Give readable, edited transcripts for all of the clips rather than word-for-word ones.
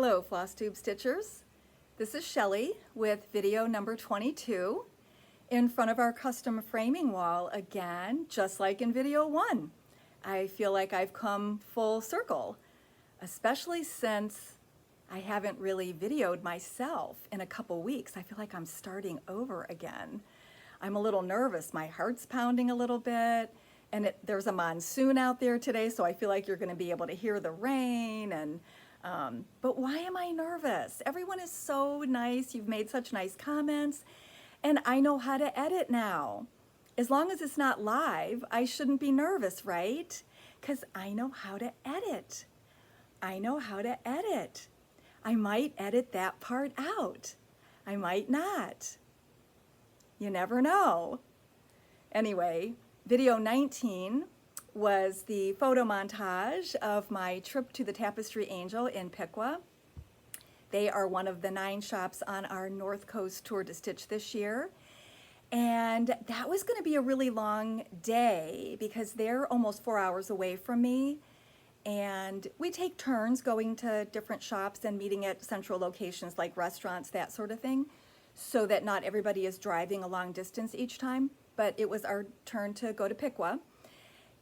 Hello, FlossTube Stitchers. This is Shelly with video number 22 in front of our custom framing wall again, just like in video 1. I feel like I've come full circle, especially since I haven't really videoed myself in a couple weeks. I feel like I'm starting over again. I'm a little nervous. My heart's pounding a little bit, and there's a monsoon out there today, so I feel like you're going to be able to hear the rain. But why am I nervous? Everyone is so nice. You've made such nice comments, and I know how to edit now. As long as it's not live, I shouldn't be nervous, right? Because I know how to edit. I know how to edit. I might edit that part out. I might not. You never know. Anyway, video 19 was the photo montage of my trip to the Tapestry Angel in Piqua. They are one of the 9 shops on our North Coast Tour to Stitch this year. And that was going to be a really long day because they're almost 4 hours away from me. And we take turns going to different shops and meeting at central locations like restaurants, that sort of thing, so that not everybody is driving a long distance each time. But it was our turn to go to Piqua.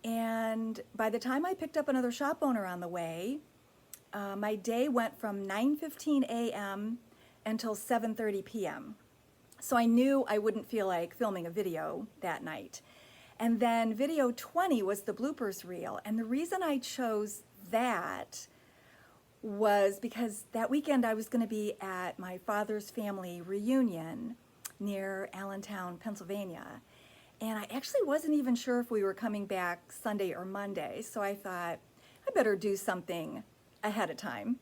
And by the time I picked up another shop owner on the way, my day went from 9:15 a.m. until 7:30 p.m. So I knew I wouldn't feel like filming a video that night. And then video 20 was the bloopers reel. And the reason I chose that was because that weekend I was going to be at my father's family reunion near Allentown, Pennsylvania. And I actually wasn't even sure if we were coming back Sunday or Monday, so I thought I better do something ahead of time.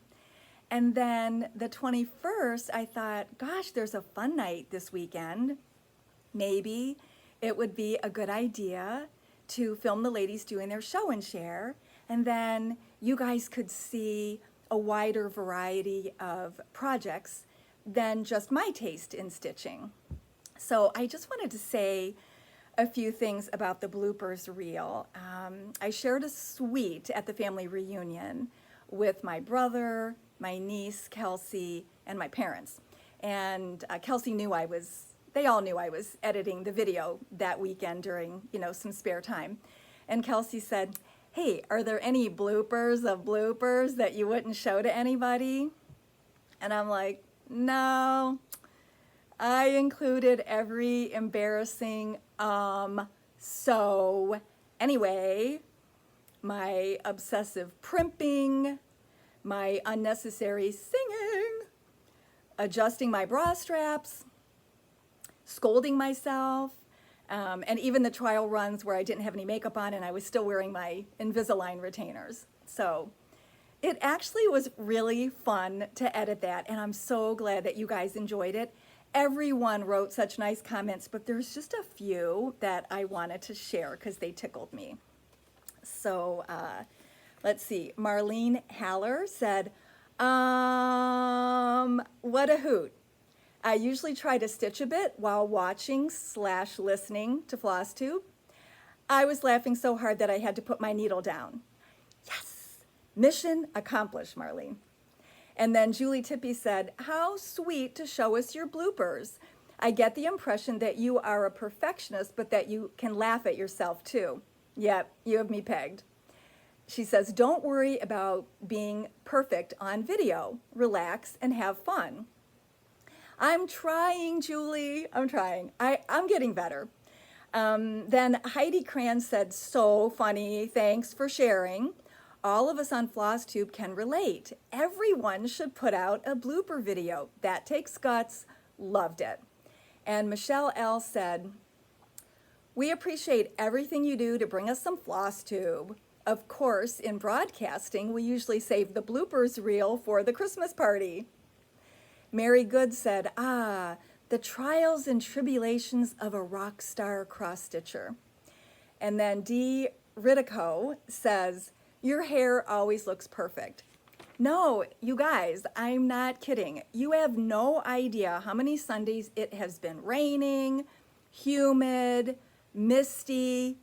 And then the 21st, I thought, gosh, there's a fun night this weekend. Maybe it would be a good idea to film the ladies doing their show and share, and then you guys could see a wider variety of projects than just my taste in stitching. So I just wanted to say a few things about the bloopers reel. I shared a suite at the family reunion with my brother, my niece, Kelsey, and my parents. And Kelsey they all knew I was editing the video that weekend during, some spare time. And Kelsey said, "Hey, are there any bloopers of bloopers that you wouldn't show to anybody?" And I'm like, "No, I included every embarrassing so anyway, my obsessive primping, my unnecessary singing, adjusting my bra straps, scolding myself, and even the trial runs where I didn't have any makeup on and I was still wearing my Invisalign retainers. So it actually was really fun to edit that, and I'm so glad that you guys enjoyed it. Everyone wrote such nice comments, but there's just a few that I wanted to share because they tickled me. So let's see. Marlene Haller said, what a hoot. I usually try to stitch a bit while watching/listening to FlossTube. I was laughing so hard that I had to put my needle down. Yes, mission accomplished, Marlene. And then Julie Tippy said, how sweet to show us your bloopers. I get the impression that you are a perfectionist, but that you can laugh at yourself too. Yep, you have me pegged. She says, don't worry about being perfect on video. Relax and have fun. I'm trying, Julie. I'm trying. I'm getting better. Then Heidi Cran said, so funny. Thanks for sharing. All of us on FlossTube can relate. Everyone should put out a blooper video. That takes guts. Loved it. And Michelle L. said, we appreciate everything you do to bring us some FlossTube. Of course, in broadcasting, we usually save the bloopers reel for the Christmas party. Mary Good said, the trials and tribulations of a rock star cross-stitcher. And then Dee Ridico says, your hair always looks perfect. No, you guys, I'm not kidding. You have no idea how many Sundays it has been raining, humid, misty.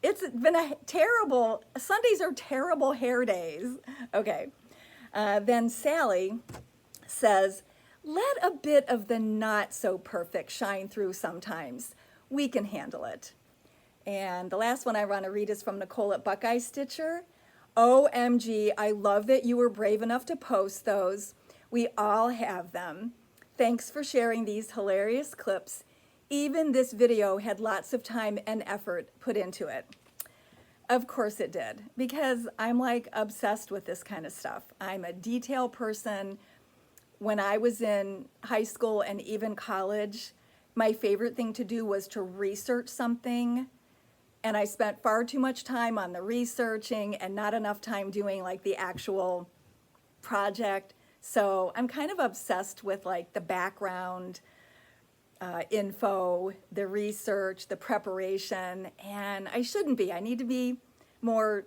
It's been a terrible, Sundays are terrible hair days. Okay. Then Sally says, let a bit of the not so perfect shine through sometimes. We can handle it. And the last one I want to read is from Nicole at Buckeye Stitcher. OMG, I love that you were brave enough to post those. We all have them. Thanks for sharing these hilarious clips. Even this video had lots of time and effort put into it. Of course it did, because I'm like obsessed with this kind of stuff. I'm a detail person. When I was in high school and even college, my favorite thing to do was to research something. And I spent far too much time on the researching and not enough time doing like the actual project. So I'm kind of obsessed with like the background info, the research, the preparation, and I shouldn't be. I need to be more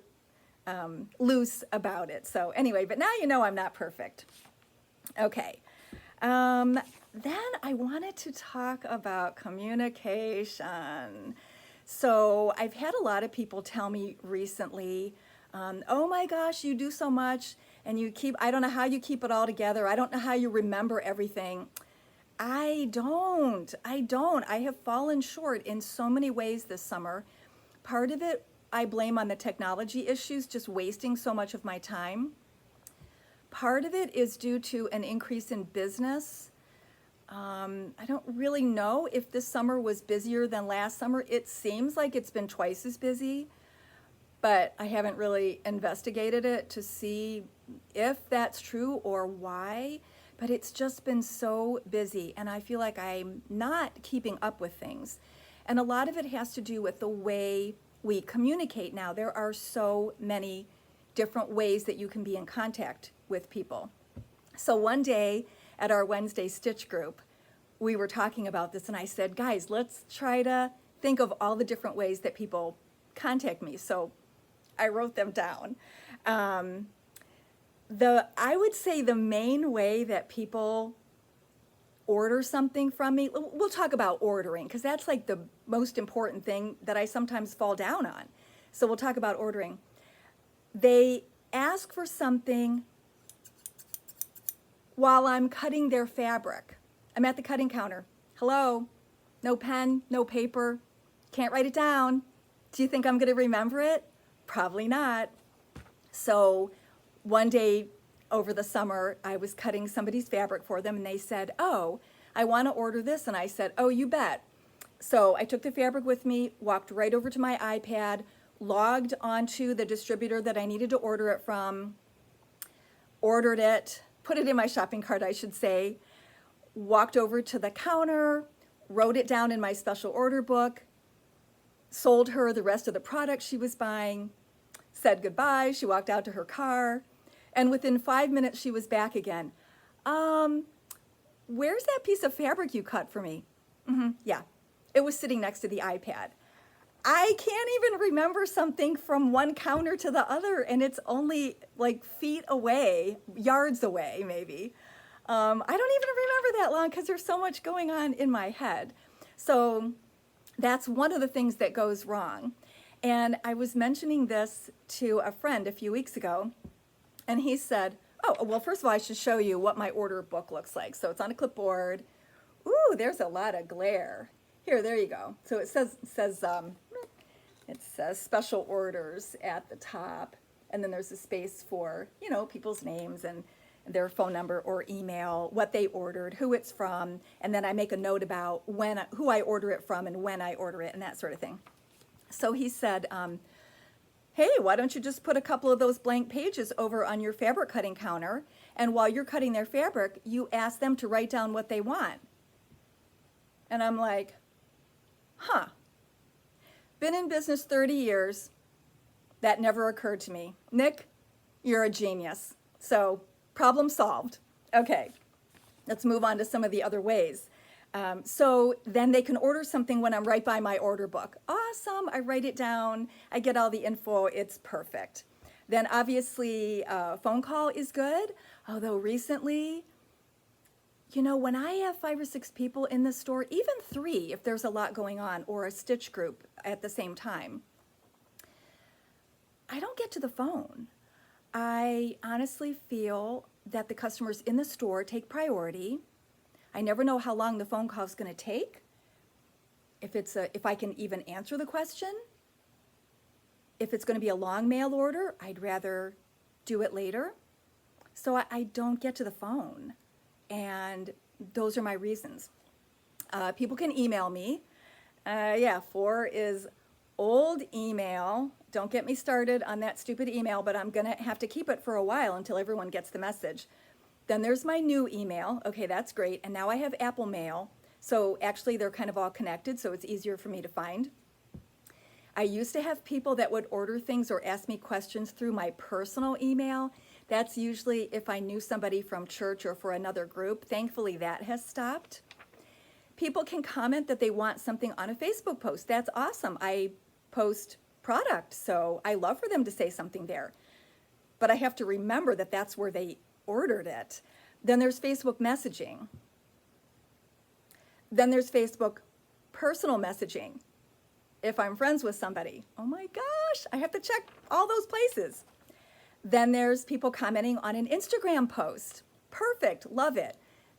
loose about it. So anyway, but now you know I'm not perfect. Okay. Then I wanted to talk about communication. So I've had a lot of people tell me recently, oh my gosh, you do so much and I don't know how you keep it all together. I don't know how you remember everything. I don't. I have fallen short in so many ways this summer. Part of it I blame on the technology issues, just wasting so much of my time. Part of it is due to an increase in business. I don't really know if this summer was busier than last summer. It seems like it's been twice as busy, but I haven't really investigated it to see if that's true or why. But it's just been so busy, and I feel like I'm not keeping up with things. And a lot of it has to do with the way we communicate now. There are so many different ways that you can be in contact with people. So one day at our Wednesday Stitch group, we were talking about this, and I said, guys, let's try to think of all the different ways that people contact me. So I wrote them down. I would say the main way that people order something from me, we'll talk about ordering, because that's like the most important thing that I sometimes fall down on. So we'll talk about ordering. They ask for something while I'm cutting their fabric. I'm at the cutting counter. Hello, no pen, no paper, can't write it down. Do you think I'm going to remember it? Probably not. So one day over the summer, I was cutting somebody's fabric for them, and they said, oh, I want to order this. And I said, oh, you bet. So I took the fabric with me, walked right over to my iPad, logged onto the distributor that I needed to order it from, ordered it, put it in my shopping cart, I should say, walked over to the counter, wrote it down in my special order book, sold her the rest of the product she was buying, said goodbye. She walked out to her car, and within 5 minutes she was back again. Where's that piece of fabric you cut for me? Yeah, it was sitting next to the iPad. I can't even remember something from one counter to the other, and it's only like feet away, yards away maybe. I don't even remember that long because there's so much going on in my head. So that's one of the things that goes wrong. And I was mentioning this to a friend a few weeks ago, and he said, oh, well, first of all, I should show you what my order book looks like. So it's on a clipboard. Ooh, there's a lot of glare. Here, there you go. So it says special orders at the top, and then there's a space for, you know, people's names and their phone number or email, what they ordered, who it's from, and then I make a note about who I order it from and when I order it and that sort of thing. So he said, hey, why don't you just put a couple of those blank pages over on your fabric cutting counter, and while you're cutting their fabric, you ask them to write down what they want. And I'm like, huh. Been in business 30 years. That never occurred to me. Nick, you're a genius. So problem solved. Okay, let's move on to some of the other ways. So then they can order something when I'm right by my order book. Awesome, I write it down, I get all the info, it's perfect. Then obviously a phone call is good, although recently, you know, when I have 5 or 6 people in the store, even 3 if there's a lot going on, or a stitch group at the same time, I don't get to the phone. I honestly feel that the customers in the store take priority. I never know how long the phone call is going to take. If I can even answer the question. If it's going to be a long mail order, I'd rather do it later. So I don't get to the phone. And those are my reasons. People can email me. Yeah, 4 is old email. Don't get me started on that stupid email, but I'm going to have to keep it for a while until everyone gets the message. Then there's my new email. Okay, that's great. And now I have Apple Mail. So actually they're kind of all connected, so it's easier for me to find. I used to have people that would order things or ask me questions through my personal email. That's usually if I knew somebody from church or for another group. Thankfully, that has stopped. People can comment that they want something on a Facebook post. That's awesome. I post product, so I love for them to say something there. But I have to remember that that's where they ordered it. Then there's Facebook messaging. Then there's Facebook personal messaging. If I'm friends with somebody, oh my gosh, I have to check all those places. Then there's people commenting on an Instagram post. Perfect, love it.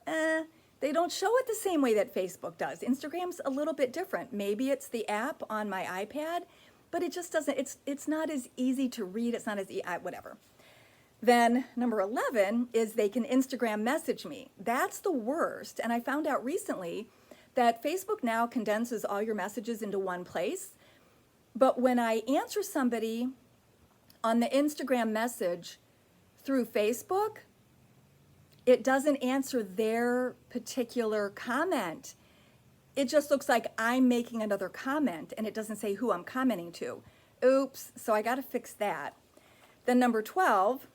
They don't show it the same way that Facebook does. Instagram's a little bit different. Maybe it's the app on my iPad, but it just doesn't, it's not as easy to read. It's not as, whatever. Then number 11 is they can Instagram message me. That's the worst. And I found out recently that Facebook now condenses all your messages into one place. But when I answer somebody on the Instagram message through Facebook, it doesn't answer their particular comment. It just looks like I'm making another comment and it doesn't say who I'm commenting to. Oops, so I gotta fix that. Then number 12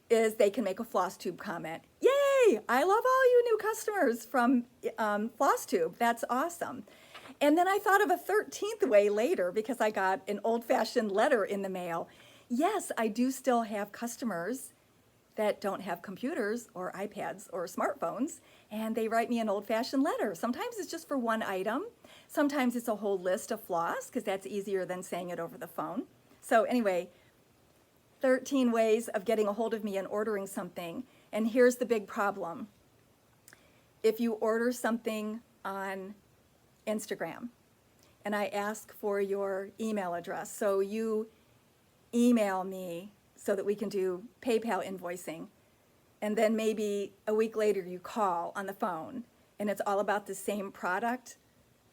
is they can make a FlossTube comment. Yay! I love all you new customers from FlossTube. That's awesome. And then I thought of a 13th way later because I got an old-fashioned letter in the mail. Yes, I do still have customers that don't have computers or iPads or smartphones, and they write me an old-fashioned letter. Sometimes it's just for one item. Sometimes it's a whole list of floss because that's easier than saying it over the phone. So anyway, 13 ways of getting a hold of me and ordering something. And here's the big problem. If you order something on Instagram and I ask for your email address, so you email me so that we can do PayPal invoicing, and then maybe a week later you call on the phone and it's all about the same product,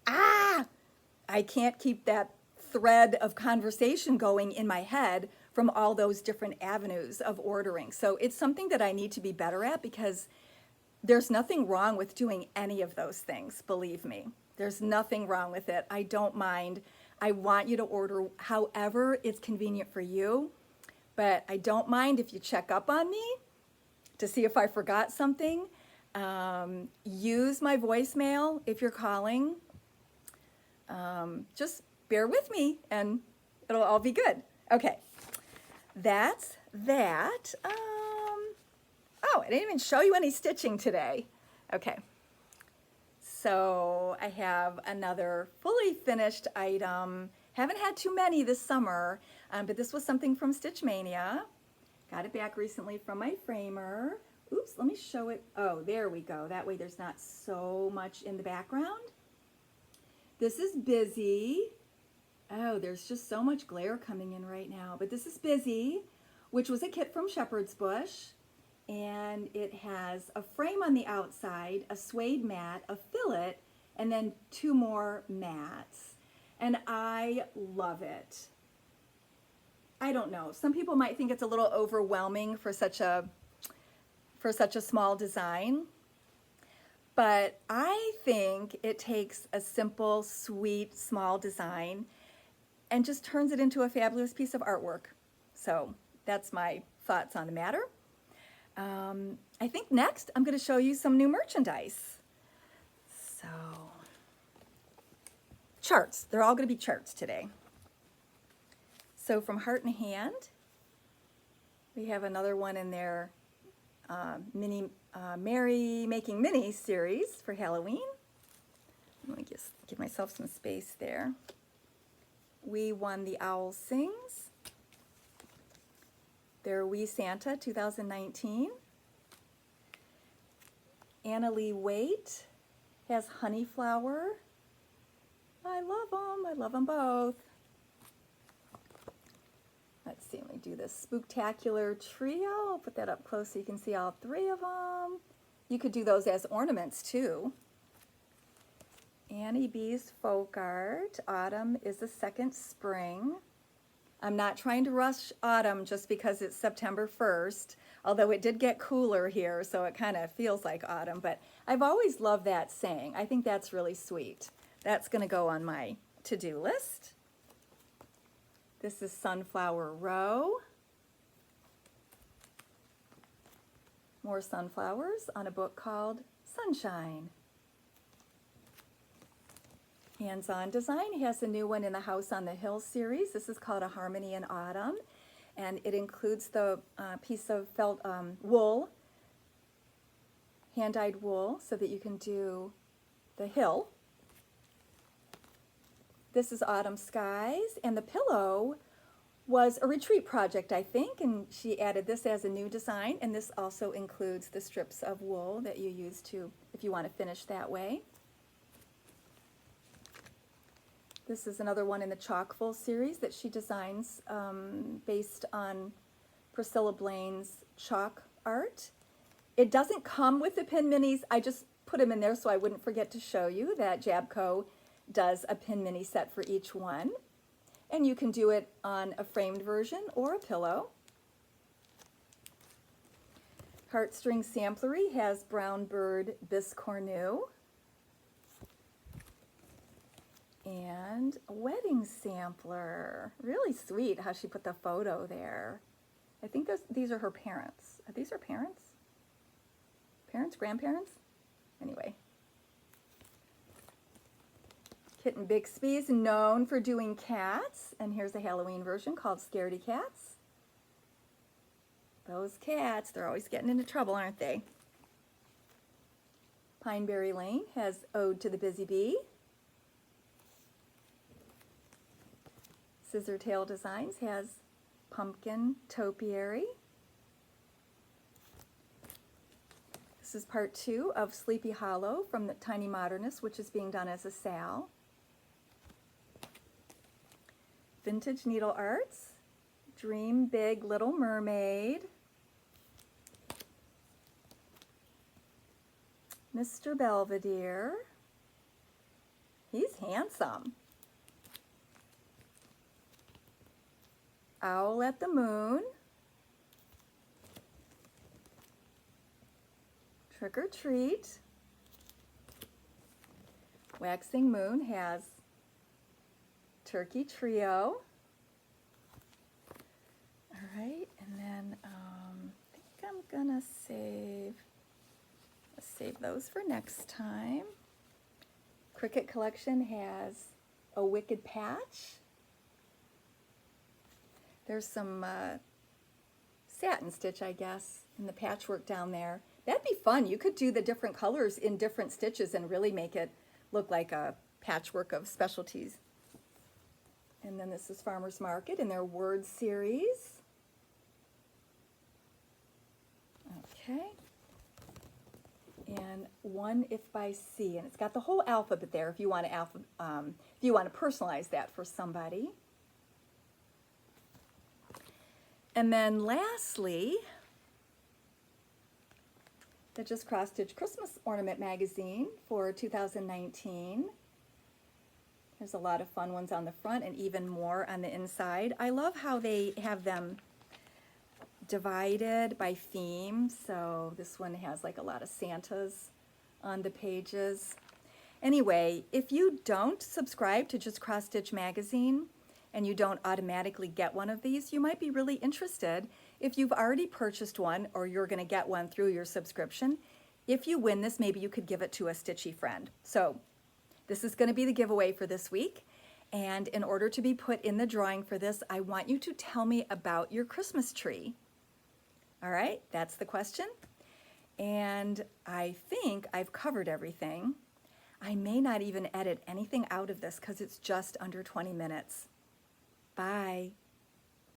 I can't keep that thread of conversation going in my head from all those different avenues of ordering. So it's something that I need to be better at because there's nothing wrong with doing any of those things, believe me. There's nothing wrong with it. I don't mind. I want you to order however it's convenient for you, but I don't mind if you check up on me to see if I forgot something. Use my voicemail if you're calling. Just bear with me and it'll all be good. Okay. That's that. Oh, I didn't even show you any stitching today. Okay. So I have another fully finished item. Haven't had too many this summer, but this was something from Stitch Mania. Got it back recently from my framer. Oops, let me show it. Oh, there we go. That way there's not so much in the background. This is Busy. Oh, there's just so much glare coming in right now. But this is Busy, which was a kit from Shepherd's Bush. And it has a frame on the outside, a suede mat, a fillet, and then 2 more mats. And I love it. I don't know. Some people might think it's a little overwhelming for such a small design. But I think it takes a simple, sweet, small design and just turns it into a fabulous piece of artwork. So that's my thoughts on the matter. I think next I'm going to show you some new merchandise. So, charts. They're all going to be charts today. So from Heart and Hand, we have another one in their Merry Making Mini series for Halloween. Let me just give myself some space there. We Won the Owl Sings. They're Wee Santa 2019. Anna Lee Waite has Honey Flower. I love them both. Let's see, let me do this Spooktacular Trio. I'll put that up close so you can see all three of them. You could do those as ornaments too. Annie B's Folk Art. Autumn is the second spring. I'm not trying to rush autumn just because it's September 1st, although it did get cooler here, so it kind of feels like autumn, but I've always loved that saying. I think that's really sweet. That's going to go on my to-do list. This is Sunflower Row. More sunflowers on a book called Sunshine. Hands-On Design has a new one in the House on the Hill series. This is called A Harmony in Autumn, and it includes the piece of felt wool, hand-dyed wool, so that you can do the hill. This is Autumn Skies, and the pillow was a retreat project, I think, and she added this as a new design, and this also includes the strips of wool that you use to, if you want to finish that way. This is another one in the Chockful series that she designs based on Priscilla Blaine's chalk art. It doesn't come with the pin minis. I just put them in there so I wouldn't forget to show you that Jabco does a pin mini set for each one. And you can do it on a framed version or a pillow. Heartstring Samplery has Brown Bird Biscornu. And a wedding sampler. Really sweet how she put the photo there. I think these are her parents. Are these her parents? Parents? Grandparents? Anyway. Kitten Bixby is known for doing cats. And here's a Halloween version called Scaredy Cats. Those cats, they're always getting into trouble, aren't they? Pineberry Lane has Ode to the Busy Bee. Scissortail Designs has Pumpkin Topiary. This is part 2 of Sleepy Hollow from the Tiny Modernist, which is being done as a sal. Vintage Needle Arts, Dream Big Little Mermaid. Mr. Belvedere. He's handsome. Owl at the Moon. Trick or Treat. Waxing Moon has Turkey Trio. All right, and then I think I'm gonna save those for next time. Cricket Collection has A Wicked Patch. There's some satin stitch, I guess, in the patchwork down there. That'd be fun. You could do the different colors in different stitches and really make it look like a patchwork of specialties. And then this is Farmer's Market in their Word series. Okay. And One If by Sea, and it's got the whole alphabet there if you want to personalize that for somebody. And then lastly, the Just Cross Stitch Christmas Ornament Magazine for 2019. There's a lot of fun ones on the front and even more on the inside. I love how they have them divided by theme. So this one has like a lot of Santas on the pages. Anyway, if you don't subscribe to Just Cross Stitch Magazine, and you don't automatically get one of these, you might be really interested. If you've already purchased one or you're going to get one through your subscription, if you win this, maybe you could give it to a stitchy friend. So this is going to be the giveaway for this week. And in order to be put in the drawing for this, I want you to tell me about your Christmas tree. All right, that's the question. And I think I've covered everything. I may not even edit anything out of this because it's just under 20 minutes. Bye.